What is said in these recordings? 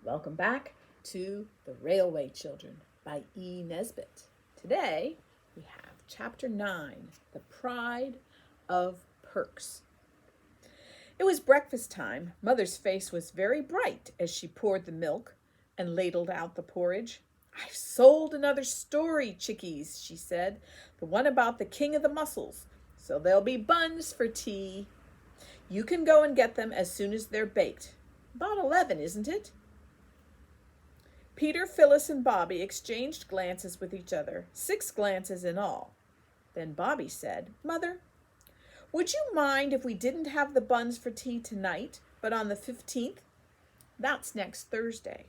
Welcome back to The Railway Children by E. Nesbit. Today we have Chapter 9, The Pride of Perks. It was breakfast time. Mother's face was very bright as she poured the milk and ladled out the porridge. "I've sold another story, chickies," she said, "the one about the king of the mussels, so there'll be buns for tea. You can go and get them as soon as they're baked. About 11, isn't it?" Peter, Phyllis, and Bobby exchanged glances with each other, 6 glances in all. Then Bobby said, "Mother, would you mind if we didn't have the buns for tea tonight, but on the 15th? That's next Thursday."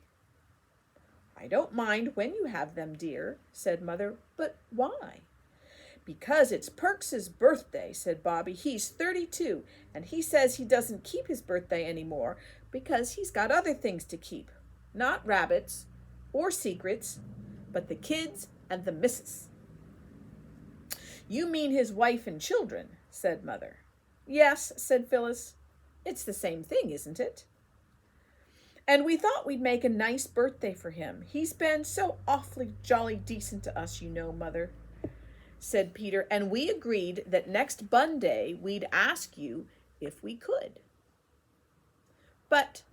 "I don't mind when you have them, dear," said Mother, "but why?" "Because it's Perks's birthday," said Bobby. "He's 32, and he says he doesn't keep his birthday anymore because he's got other things to keep. Not rabbits or secrets, but the kids and the missus." "You mean his wife and children," said Mother. "Yes," said Phyllis. "It's the same thing, isn't it?" "And we thought we'd make a nice birthday for him. He's been so awfully jolly decent to us, you know, Mother," said Peter, "and we agreed that next Bun Day we'd ask you if we could." "But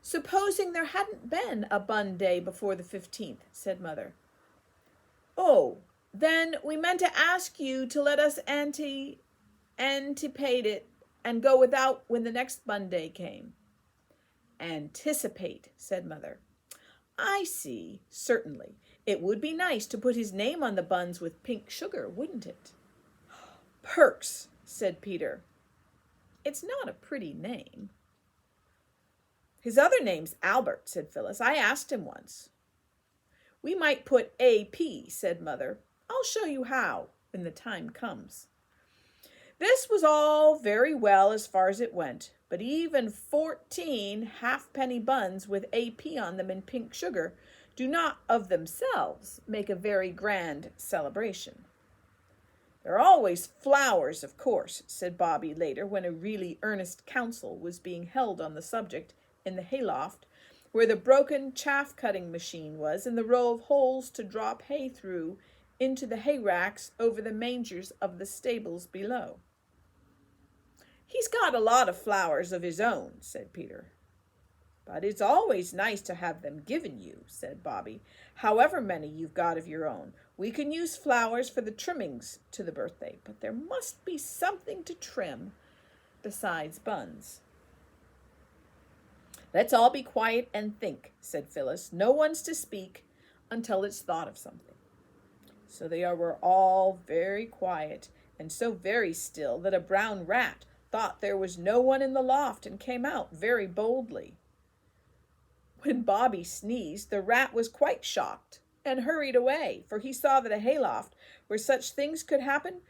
supposing there hadn't been a Bun Day before the 15th, said Mother. "Oh, then we meant to ask you to let us anticipate it and go without when the next Bun Day came." "Anticipate," said Mother. "I see, certainly. It would be nice to put his name on the buns with pink sugar, wouldn't it?" "Perks," said Peter. "It's not a pretty name." "His other name's Albert," said Phyllis. "I asked him once." "We might put AP," said Mother. "I'll show you how when the time comes." This was all very well as far as it went, but even 14 halfpenny buns with AP on them in pink sugar do not of themselves make a very grand celebration. "There are always flowers, of course," said Bobby later, when a really earnest council was being held on the subject in the hayloft, where the broken chaff-cutting machine was, and the row of holes to drop hay through into the hay racks over the mangers of the stables below. "He's got a lot of flowers of his own," said Peter. "But it's always nice to have them given you," said Bobby. "However many you've got of your own. We can use flowers for the trimmings to the birthday, but there must be something to trim besides buns." "Let's all be quiet and think," said Phyllis. "No one's to speak until it's thought of something." So they were all very quiet and so very still that a brown rat thought there was no one in the loft and came out very boldly. When Bobby sneezed, the rat was quite shocked and hurried away, for he saw that a hayloft where such things could happen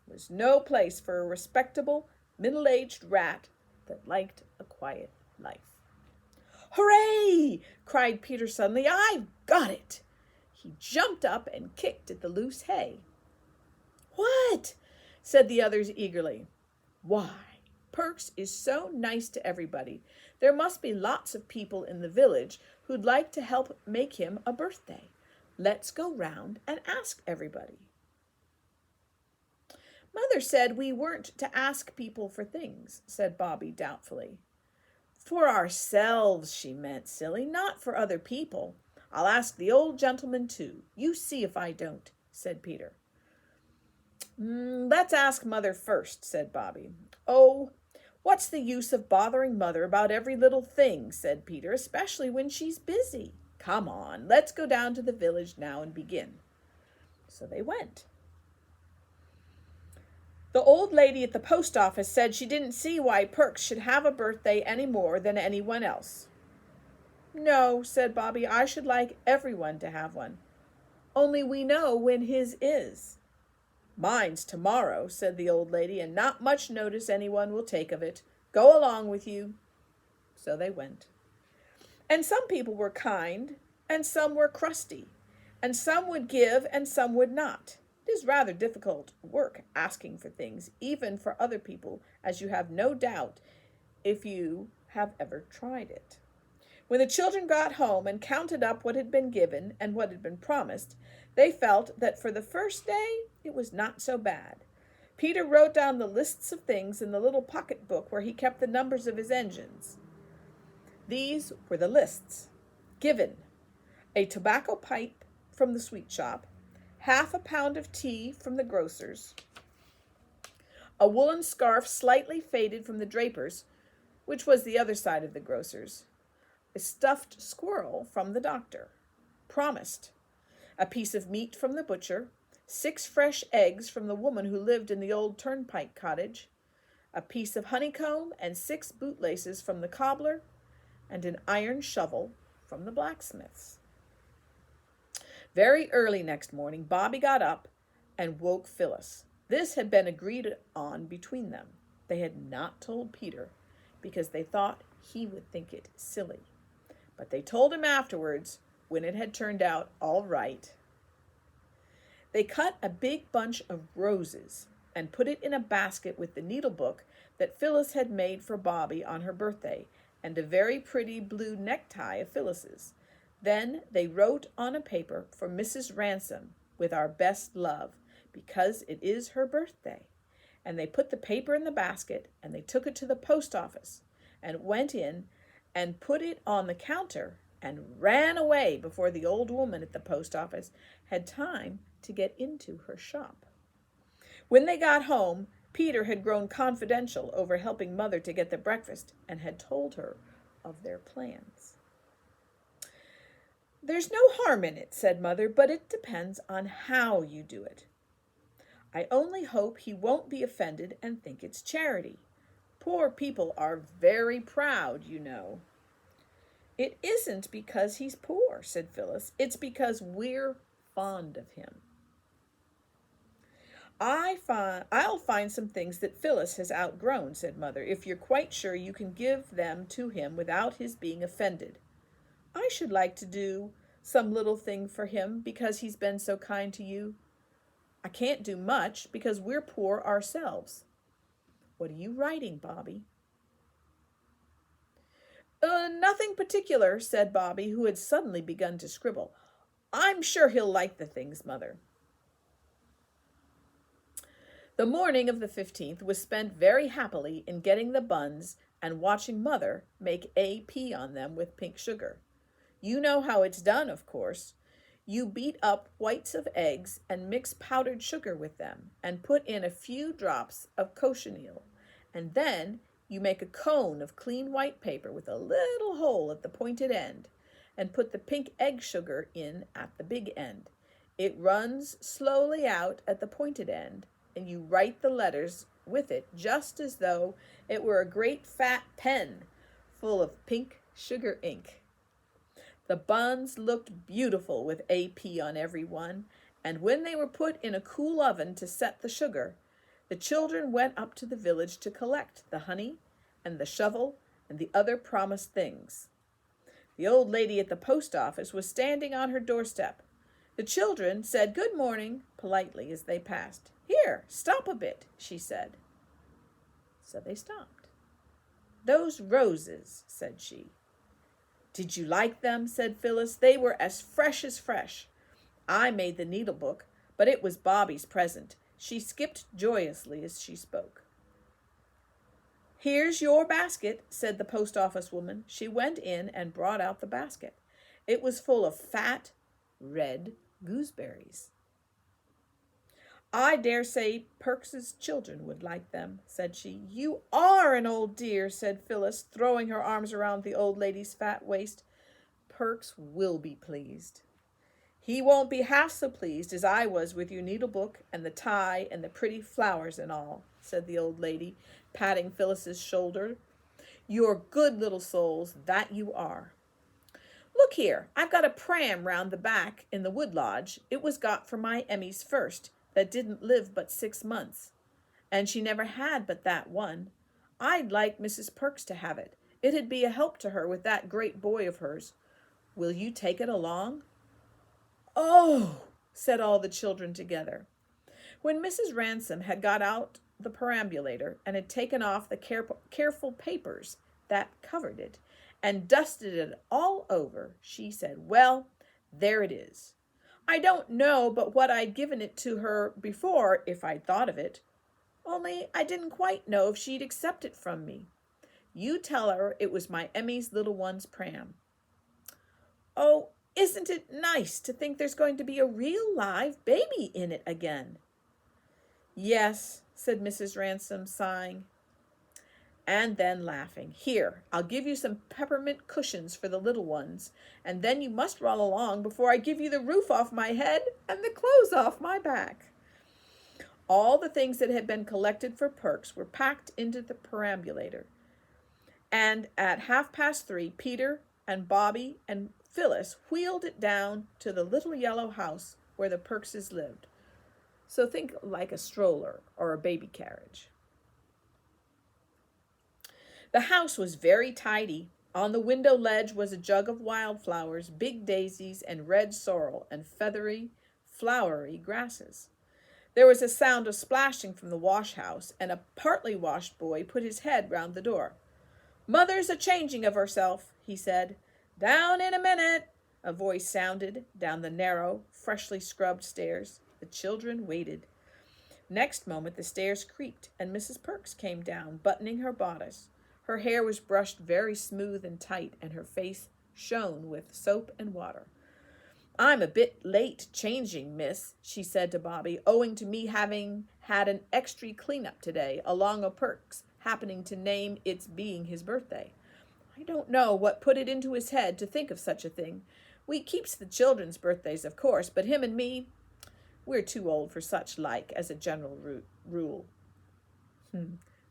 was no place for a respectable, middle-aged rat that liked a quiet life. "Hooray!" cried Peter suddenly. "I've got it!" He jumped up and kicked at the loose hay. "What?" said the others eagerly. "Why, Perks is so nice to everybody. There must be lots of people in the village who'd like to help make him a birthday. Let's go round and ask everybody." "Mother said we weren't to ask people for things," said Bobby doubtfully. "For ourselves, she meant, silly, not for other people. I'll ask the old gentleman too. You see if I don't," said Peter. "Let's ask Mother first," said Bobby. "Oh, what's the use of bothering Mother about every little thing," said Peter, "especially when she's busy. Come on, let's go down to the village now and begin." So they went. The old lady at the post office said she didn't see why Perks should have a birthday any more than anyone else. "No," said Bobby, "I should like everyone to have one. Only we know when his is." "Mine's tomorrow," said the old lady, "and not much notice anyone will take of it. Go along with you." So they went. And some people were kind, and some were crusty, and some would give and some would not. It is rather difficult work asking for things, even for other people, as you have no doubt if you have ever tried it. When the children got home and counted up what had been given and what had been promised, they felt that for the first day it was not so bad. Peter wrote down the lists of things in the little pocket book where he kept the numbers of his engines. These were the lists. Given: a tobacco pipe from the sweet shop, half a pound of tea from the grocer's, a woolen scarf slightly faded from the draper's, which was the other side of the grocer's, a stuffed squirrel from the doctor. Promised: a piece of meat from the butcher, 6 fresh eggs from the woman who lived in the old turnpike cottage, a piece of honeycomb and 6 bootlaces from the cobbler, and an iron shovel from the blacksmith's. Very early next morning, Bobby got up and woke Phyllis. This had been agreed on between them. They had not told Peter because they thought he would think it silly. But they told him afterwards when it had turned out all right. They cut a big bunch of roses and put it in a basket with the needlebook that Phyllis had made for Bobby on her birthday and a very pretty blue necktie of Phyllis's. Then they wrote on a paper for Mrs. Ransom with our best love, because it is her birthday. And they put the paper in the basket and they took it to the post office and went in and put it on the counter and ran away before the old woman at the post office had time to get into her shop. When they got home, Peter had grown confidential over helping Mother to get the breakfast and had told her of their plans. "There's no harm in it," said Mother, "but it depends on how you do it. I only hope he won't be offended and think it's charity. Poor people are very proud, you know." "It isn't because he's poor," said Phyllis. "It's because we're fond of him." I'll find some things that Phyllis has outgrown," said Mother, "if you're quite sure you can give them to him without his being offended. I should like to do some little thing for him because he's been so kind to you. I can't do much because we're poor ourselves. What are you writing, Bobby?" Nothing particular," said Bobby, who had suddenly begun to scribble. "I'm sure he'll like the things, Mother." The morning of the 15th was spent very happily in getting the buns and watching Mother make AP on them with pink sugar. You know how it's done, of course. You beat up whites of eggs and mix powdered sugar with them and put in a few drops of cochineal, and then you make a cone of clean white paper with a little hole at the pointed end and put the pink egg sugar in at the big end. It runs slowly out at the pointed end, and you write the letters with it just as though it were a great fat pen full of pink sugar ink. The buns looked beautiful with AP on every one, and when they were put in a cool oven to set the sugar, the children went up to the village to collect the honey and the shovel and the other promised things. The old lady at the post office was standing on her doorstep. The children said good morning politely as they passed. "Here, stop a bit," she said. So they stopped. "Those roses," said she. "Did you like them?" said Phyllis. "They were as fresh as fresh. I made the needlebook, but it was Bobby's present." She skipped joyously as she spoke. "Here's your basket," said the post office woman. She went in and brought out the basket. It was full of fat, red gooseberries. "I dare say Perks's children would like them," said she. "You are an old dear," said Phyllis, throwing her arms around the old lady's fat waist. "Perks will be pleased." "He won't be half so pleased as I was with your needlebook and the tie and the pretty flowers and all," said the old lady, patting Phyllis's shoulder. "You're good little souls, that you are. Look here, I've got a pram round the back in the wood lodge. It was got for my Emmy's first, that didn't live but 6 months, and she never had but that one. I'd like Mrs. Perks to have it. It'd be a help to her with that great boy of hers. Will you take it along?" "Oh!" said all the children together. When Mrs. Ransom had got out the perambulator and had taken off the careful papers that covered it, and dusted it all over, she said, "Well, there it is. I don't know but what I'd given it to her before if I'd thought of it. Only I didn't quite know if she'd accept it from me. You tell her it was my Emmy's little one's pram." "Oh, isn't it nice to think there's going to be a real live baby in it again?" "Yes," said Mrs. Ransom, sighing, and then laughing. "Here, I'll give you some peppermint cushions for the little ones, and then you must run along before I give you the roof off my head and the clothes off my back." All the things that had been collected for Perks were packed into the perambulator, and at 3:30, Peter and Bobby and Phyllis wheeled it down to the little yellow house where the Perkses lived. So think like a stroller or a baby carriage. The house was very tidy. On the window ledge was a jug of wildflowers, big daisies and red sorrel and feathery, flowery grasses. There was a sound of splashing from the wash house, and a partly washed boy put his head round the door. "Mother's a-changing of herself," he said. "Down in a minute," a voice sounded down the narrow, freshly scrubbed stairs. The children waited. Next moment the stairs creaked, and Mrs. Perks came down, buttoning her bodice. Her hair was brushed very smooth and tight, and her face shone with soap and water. "I'm a bit late changing, miss," she said to Bobby, "owing to me having had an extry clean-up today, along o' Perks happening to name its being his birthday. I don't know what put it into his head to think of such a thing. We keeps the children's birthdays, of course, but him and me, we're too old for such like, as a general rule."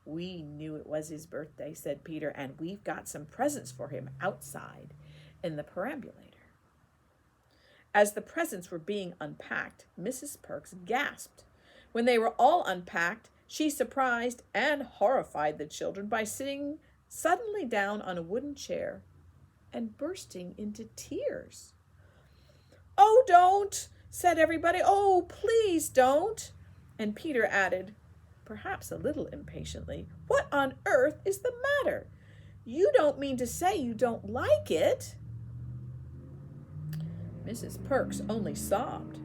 "We knew it was his birthday," said Peter, "and we've got some presents for him outside in the perambulator." As the presents were being unpacked, Mrs. Perks gasped. When they were all unpacked, she surprised and horrified the children by sitting suddenly down on a wooden chair and bursting into tears. "Oh, don't," said everybody. "Oh, please don't." And Peter added, perhaps a little impatiently, "What on earth is the matter? You don't mean to say you don't like it?" Mrs. Perks only sobbed.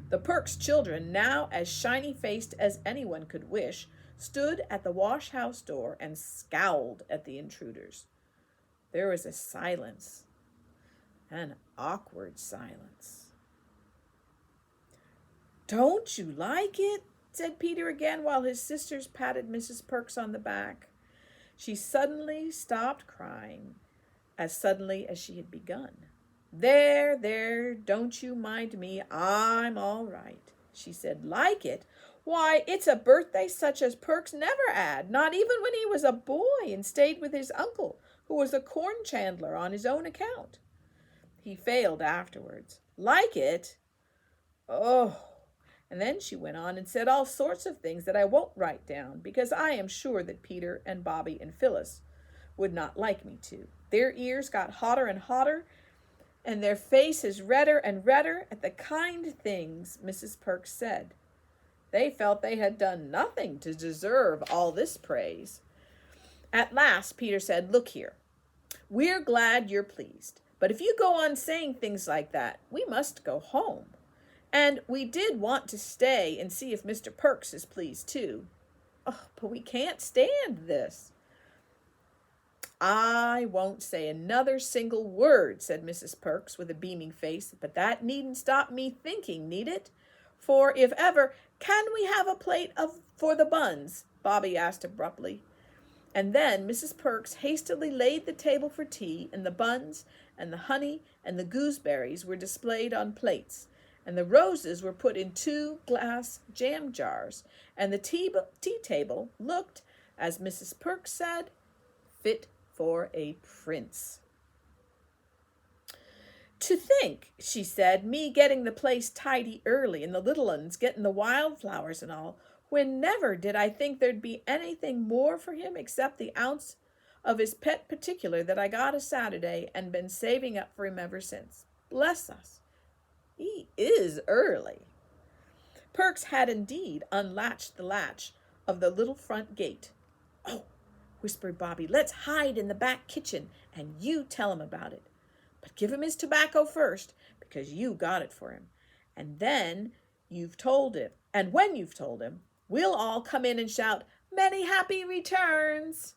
The Perks children, now as shiny-faced as anyone could wish, stood at the wash-house door and scowled at the intruders. There was a silence, an awkward silence. "Don't you like it?" said Peter again, while his sisters patted Mrs. Perks on the back. She suddenly stopped crying, as suddenly as she had begun. There, don't you mind me. I'm all right," she said. "Like it? Why, it's a birthday such as Perks never had, not even when he was a boy and stayed with his uncle, who was a corn chandler on his own account. He failed afterwards. Like it? Oh." And then she went on and said all sorts of things that I won't write down, because I am sure that Peter and Bobby and Phyllis would not like me to. Their ears got hotter and hotter, and their faces redder and redder at the kind things Mrs. Perks said. They felt they had done nothing to deserve all this praise. At last Peter said, "Look here, we're glad you're pleased, but if you go on saying things like that, we must go home. And we did want to stay and see if Mr. Perks is pleased too. Oh, but we can't stand this." "I won't say another single word," said Mrs. Perks with a beaming face, "but that needn't stop me thinking, need it? For if ever—" "Can we have a plate for the buns?" Bobby asked abruptly. And then Mrs. Perks hastily laid the table for tea, and the buns and the honey and the gooseberries were displayed on plates, and the roses were put in 2 glass jam jars, and the tea table looked, as Mrs. Perks said, fit for a prince. "To think," she said, "me getting the place tidy early, and the little uns getting the wildflowers and all, when never did I think there'd be anything more for him except the ounce of his pet particular that I got a Saturday and been saving up for him ever since. Bless us, he is early." Perks had indeed unlatched the latch of the little front gate. "Oh, whispered Bobby. Let's hide in the back kitchen, and you tell him about it. But give him his tobacco first, because you got it for him. And then you've told him, and when you've told him, we'll all come in and shout, Many happy returns.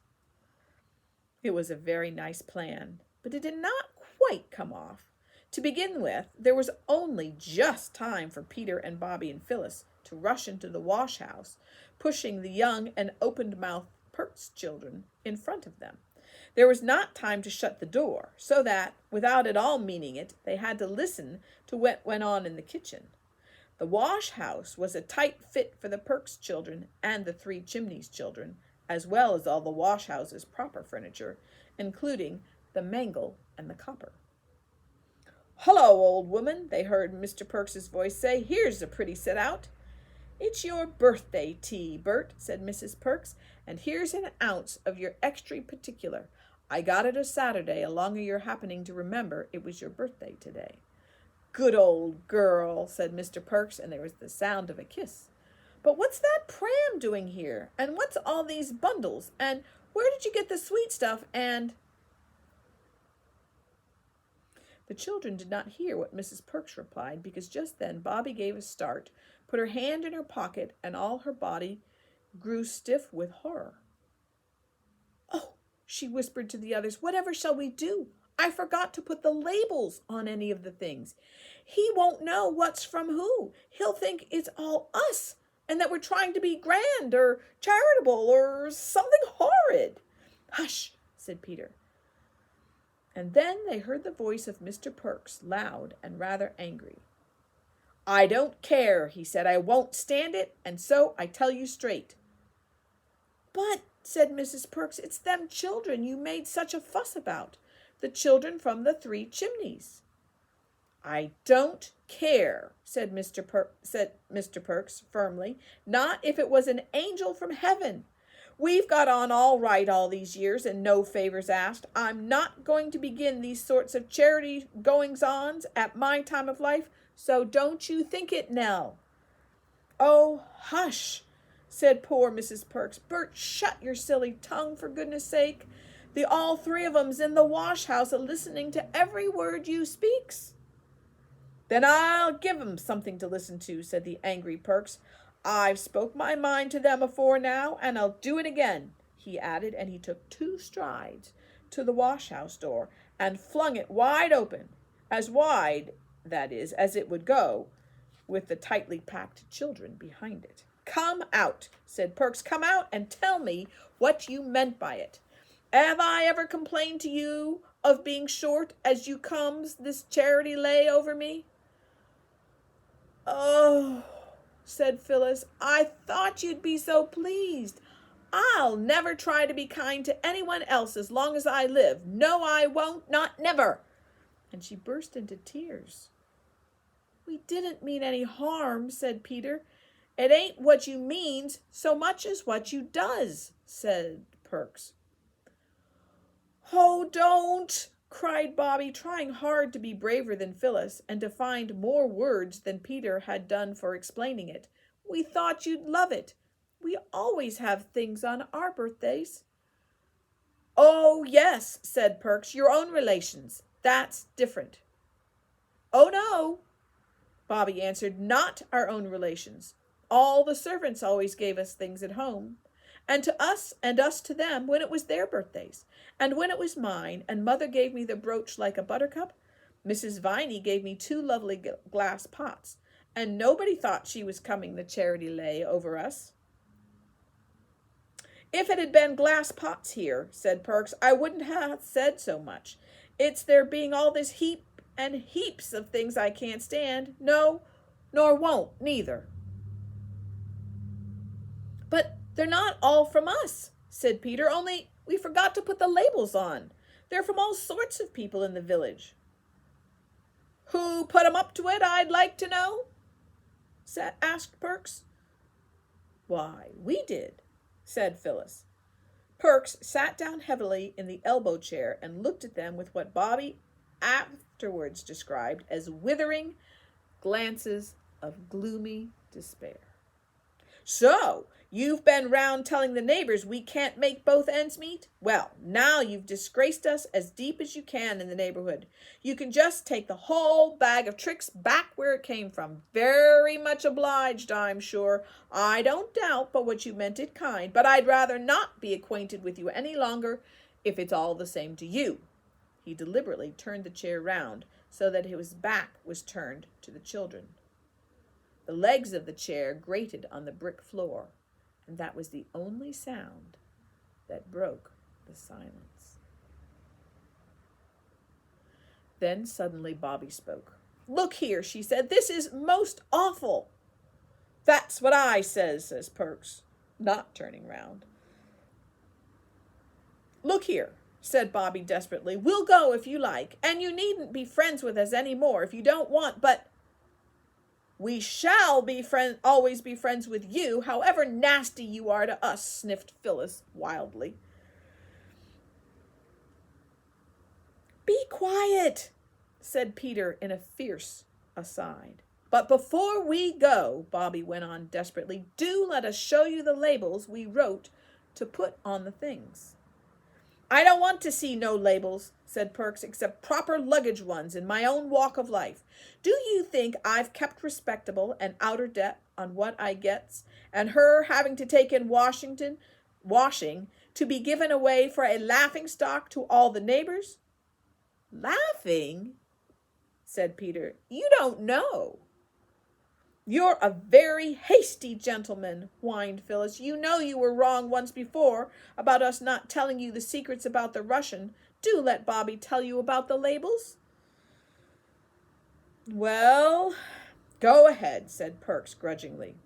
It was a very nice plan, but it did not quite come off. To begin with, there was only just time for Peter and Bobby and Phyllis to rush into the wash house, pushing the young and open-mouthed Perks children in front of them. There was not time to shut the door, so that, without at all meaning it, they had to listen to what went on in the kitchen. The wash house was a tight fit for the Perks children and the Three Chimneys children, as well as all the wash house's proper furniture, including the mangle and the copper. Hello, old woman, they heard Mr. Perks's voice say. Here's a pretty set-out. It's your birthday tea, Bert, said Mrs. Perks, and here's an ounce of your extra particular. I got it a Saturday along of your happening to remember it was your birthday today. Good old girl, said Mr. Perks, and there was the sound of a kiss. But what's that pram doing here? And what's all these bundles? And where did you get the sweet stuff? And the children did not hear what Mrs. Perks replied, because just then Bobby gave a start, put her hand in her pocket, and all her body grew stiff with horror. Oh, she whispered to the others, whatever shall we do? I forgot to put the labels on any of the things. He won't know what's from who. He'll think it's all us, and that we're trying to be grand or charitable or something horrid. Hush, said Peter. And then they heard the voice of Mr. Perks, loud and rather angry. I don't care, he said. I won't stand it, and so I tell you straight. But, said Mrs. Perks, it's them children you made such a fuss about. The children from the Three Chimneys. I don't care, said Mr. Perks firmly. Not if it was an angel from heaven. We've got on all right all these years and no favors asked. I'm not going to begin these sorts of charity goings-ons at my time of life, so don't you think it, Nell. Oh, hush, said poor Mrs. Perks. Bert, shut your silly tongue, for goodness sake. The all three of 'em's in the wash house a-listening to every word you speaks. Then I'll give 'em something to listen to, said the angry Perks. I've spoke my mind to them afore now, and I'll do it again, he added, and he took 2 strides to the wash-house door and flung it wide open, as wide, that is, as it would go, with the tightly packed children behind it. Come out, said Perks, come out and tell me what you meant by it. Have I ever complained to you of being short as you comes this charity lay over me? Oh, said Phyllis, I thought you'd be so pleased. I'll never try to be kind to anyone else as long as I live. No, I won't, not never. And she burst into tears. We didn't mean any harm, said Peter. It ain't what you means so much as what you does, said Perks. Oh, don't, cried Bobby, trying hard to be braver than Phyllis and to find more words than Peter had done for explaining it. We thought you'd love it. We always have things on our birthdays. Oh, yes, said Perks, your own relations. That's different. Oh, no, Bobby answered, not our own relations. All the servants always gave us things at home, and to us and us to them when it was their birthdays. And when it was mine, and Mother gave me the brooch like a buttercup, Mrs. Viney gave me 2 lovely glass pots, and nobody thought she was coming the charity lay over us. If it had been glass pots here, said Perks, I wouldn't have said so much. It's there being all this heap and heaps of things I can't stand. No, nor won't, neither. But they're not all from us, said Peter, only we forgot to put the labels on. They're from all sorts of people in the village. Who put 'em up to it, I'd like to know? Asked Perks. Why, we did, said Phyllis. Perks sat down heavily in the elbow chair and looked at them with what Bobby afterwards described as withering glances of gloomy despair. So, You've been round telling the neighbors we can't make both ends meet? Well, now you've disgraced us as deep as you can in the neighborhood. You can just take the whole bag of tricks back where it came from. Very much obliged, I'm sure. I don't doubt but what you meant it kind, but I'd rather not be acquainted with you any longer if it's all the same to you. He deliberately turned the chair round so that his back was turned to the children. The legs of the chair grated on the brick floor, and that was the only sound that broke the silence. Then suddenly Bobby spoke. "Look here," she said, "this is most awful." "That's what I says Perks, not turning round. "Look here," said Bobby desperately, "we'll go if you like, and you needn't be friends with us any more if you don't want, but—" "We shall be always be friends with you, however nasty you are to us," sniffed Phyllis wildly. "Be quiet," said Peter in a fierce aside. "But before we go," Bobby went on desperately, "do let us show you the labels we wrote to put on the things." "I don't want to see no labels," said Perks, "except proper luggage ones in my own walk of life. Do you think I've kept respectable and outer debt on what I gets, and her having to take in washing to be given away for a laughing stock to all the neighbors?" "Laughing?" said Peter. "You don't know." "You're a very hasty gentleman," whined Phyllis. "You know you were wrong once before about us not telling you the secrets about the Russian. Do let Bobby tell you about the labels." "Well, go ahead," said Perks grudgingly.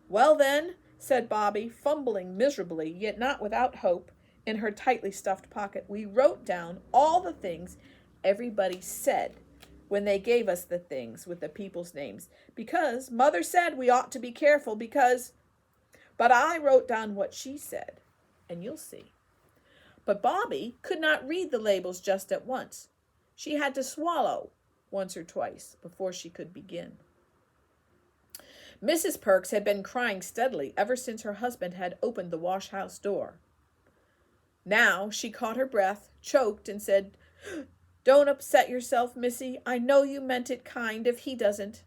"Well then," said Bobby, fumbling miserably, yet not without hope, in her tightly stuffed pocket, "we wrote down all the things everybody said when they gave us the things with the people's names, because Mother said we ought to be careful, but I wrote down what she said, and you'll see." But Bobby could not read the labels just at once. She had to swallow once or twice before she could begin. Mrs. Perks had been crying steadily ever since her husband had opened the wash-house door. Now she caught her breath, choked, and said, "Don't upset yourself, Missy. I know you meant it kind if he doesn't."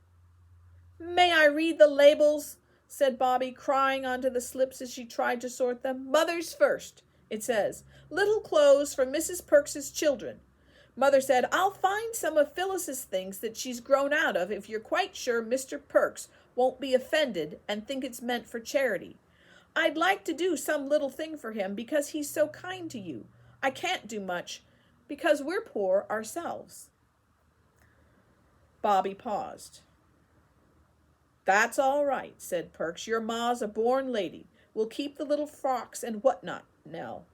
"May I read the labels?" said Bobby, crying onto the slips as she tried to sort them. "Mother's first. It says, 'Little clothes for Mrs. Perks's children.' Mother said, 'I'll find some of Phyllis's things that she's grown out of if you're quite sure Mr. Perks won't be offended and think it's meant for charity. I'd like to do some little thing for him because he's so kind to you. I can't do much because we're poor ourselves." Bobby paused. "That's all right," said Perks. "Your ma's a born lady. We'll keep the little frocks and whatnot, Nell."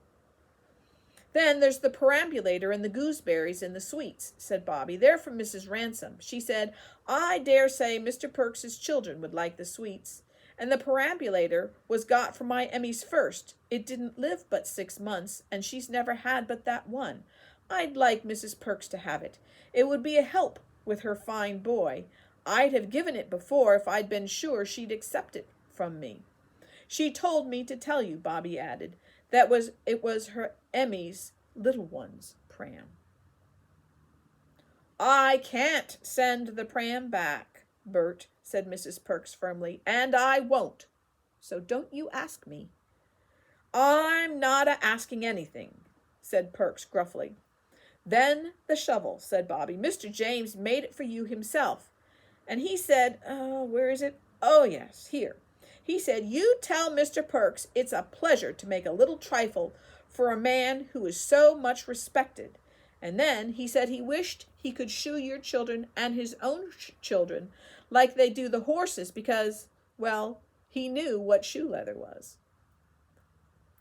"Then there's the perambulator and the gooseberries and the sweets," said Bobby. "They're from Mrs. Ransom. She said, 'I dare say Mr. Perks's children would like the sweets.' And the perambulator was got for my Emmy's first. It didn't live but 6 months, and she's never had but that one. I'd like Mrs. Perks to have it. It would be a help with her fine boy. I'd have given it before if I'd been sure she'd accept it from me. She told me to tell you," Bobby added, it was her Emmy's little one's pram." "I can't send the pram back, Bert," said Mrs. Perks firmly, "and I won't. So don't you ask me." "I'm not a-asking anything," said Perks gruffly. "Then the shovel," said Bobby. "Mr. James made it for you himself. And he said, where is it? Oh, yes, here. He said, 'You tell Mr. Perks it's a pleasure to make a little trifle for a man who is so much respected.' And then he said he wished he could shoe your children and his own children like they do the horses because, well, he knew what shoe leather was."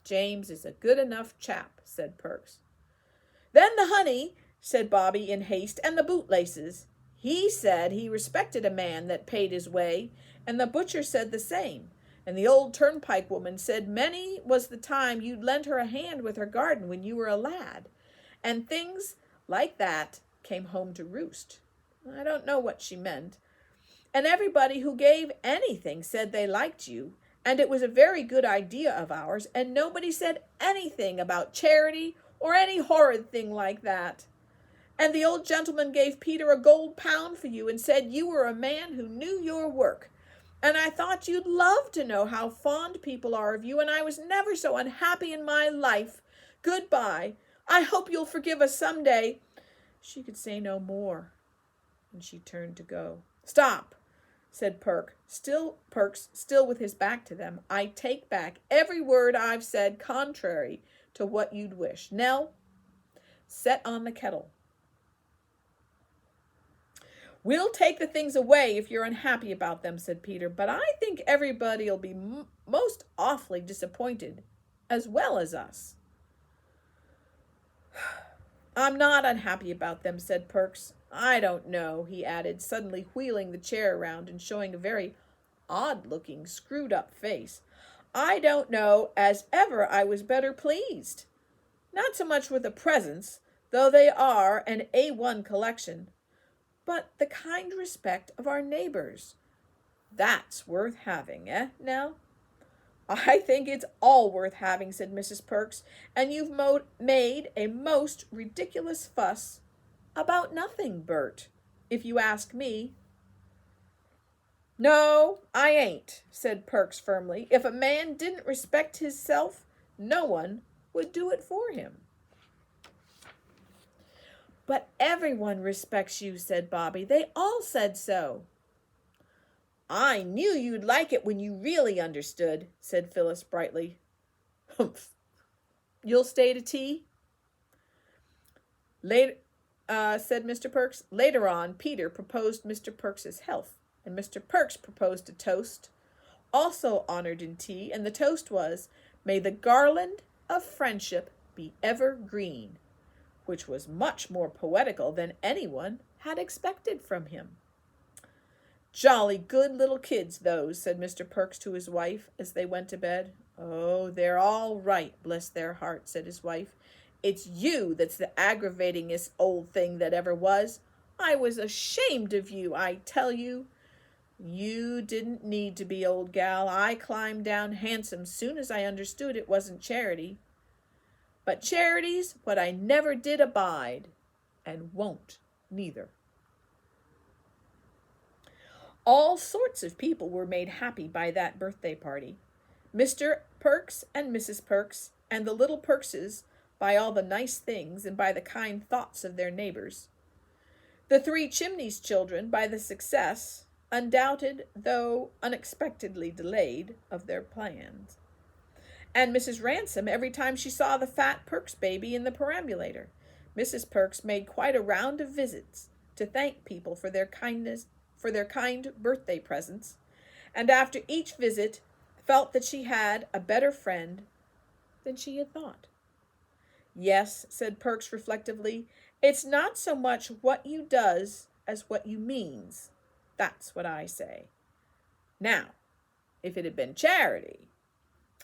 "James is a good enough chap," said Perks. "Then the honey," said Bobby in haste, "and the bootlaces. He said he respected a man that paid his way, and the butcher said the same. And the old turnpike woman said many was the time you'd lent her a hand with her garden when you were a lad. And things like that came home to roost. I don't know what she meant. And everybody who gave anything said they liked you, and it was a very good idea of ours, and nobody said anything about charity or any horrid thing like that. And the old gentleman gave Peter a gold pound for you and said you were a man who knew your work. And I thought you'd love to know how fond people are of you, and I was never so unhappy in my life. Goodbye. I hope you'll forgive us some day." She could say no more, and she turned to go. "Stop," said Perks, still with his back to them. "I take back every word I've said contrary to what you'd wish. Nell, set on the kettle." "We'll take the things away if you're unhappy about them," said Peter, "but I think everybody'll be most awfully disappointed, as well as us." "I'm not unhappy about them," said Perks. "I don't know," he added, suddenly wheeling the chair around and showing a very odd-looking, screwed-up face. "I don't know as ever I was better pleased. Not so much with the presents, though they are an A1 collection, but the kind respect of our neighbors. That's worth having, Nell?" "I think it's all worth having," said Mrs. Perks, "and you've made a most ridiculous fuss about nothing, Bert, if you ask me." "No, I ain't," said Perks firmly. "If a man didn't respect hisself, no one would do it for him." "But everyone respects you," said Bobby. "They all said so." "I knew you'd like it when you really understood," said Phyllis brightly. "Humph. You'll stay to tea?" Later, said Mr. Perks. Later on, Peter proposed Mr. Perks's health, and Mr. Perks proposed a toast, also honored in tea, and the toast was, "May the garland of friendship be ever green," which was much more poetical than anyone had expected from him. "Jolly good little kids, those," said Mr. Perks to his wife as they went to bed. "Oh, they're all right, bless their hearts," said his wife. "It's you that's the aggravatingest old thing that ever was. I was ashamed of you, I tell you." "You didn't need to be, old gal. I climbed down handsome soon as I understood it wasn't charity. But charity's what I never did abide, and won't neither." All sorts of people were made happy by that birthday party. Mr. Perks and Mrs. Perks and the little Perkses by all the nice things and by the kind thoughts of their neighbors. The Three Chimneys children by the success, undoubted though unexpectedly delayed, of their plans. And Mrs. Ransom every time she saw the fat Perks baby in the perambulator. Mrs. Perks made quite a round of visits to thank people for their kind birthday presents, and after each visit felt that she had a better friend than she had thought. "Yes," said Perks reflectively, "it's not so much what you does as what you means. That's what I say. Now, if it had been charity—"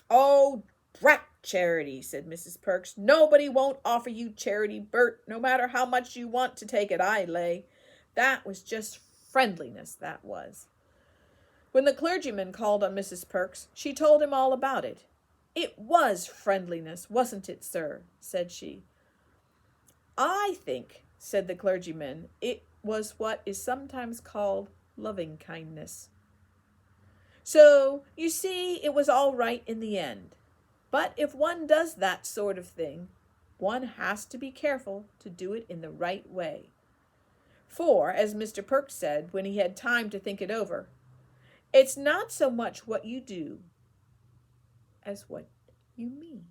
"Oh, drat charity," said Mrs. Perks. "Nobody won't offer you charity, Bert, no matter how much you want to take it, I lay. That was just friendliness, that was." When the clergyman called on Mrs. Perks, she told him all about it. "It was friendliness, wasn't it, sir?" said she. "I think," said the clergyman, "it was what is sometimes called loving kindness. So, you see, it was all right in the end. But if one does that sort of thing, one has to be careful to do it in the right way. For, as Mr. Perks said when he had time to think it over, it's not so much what you do as what you mean."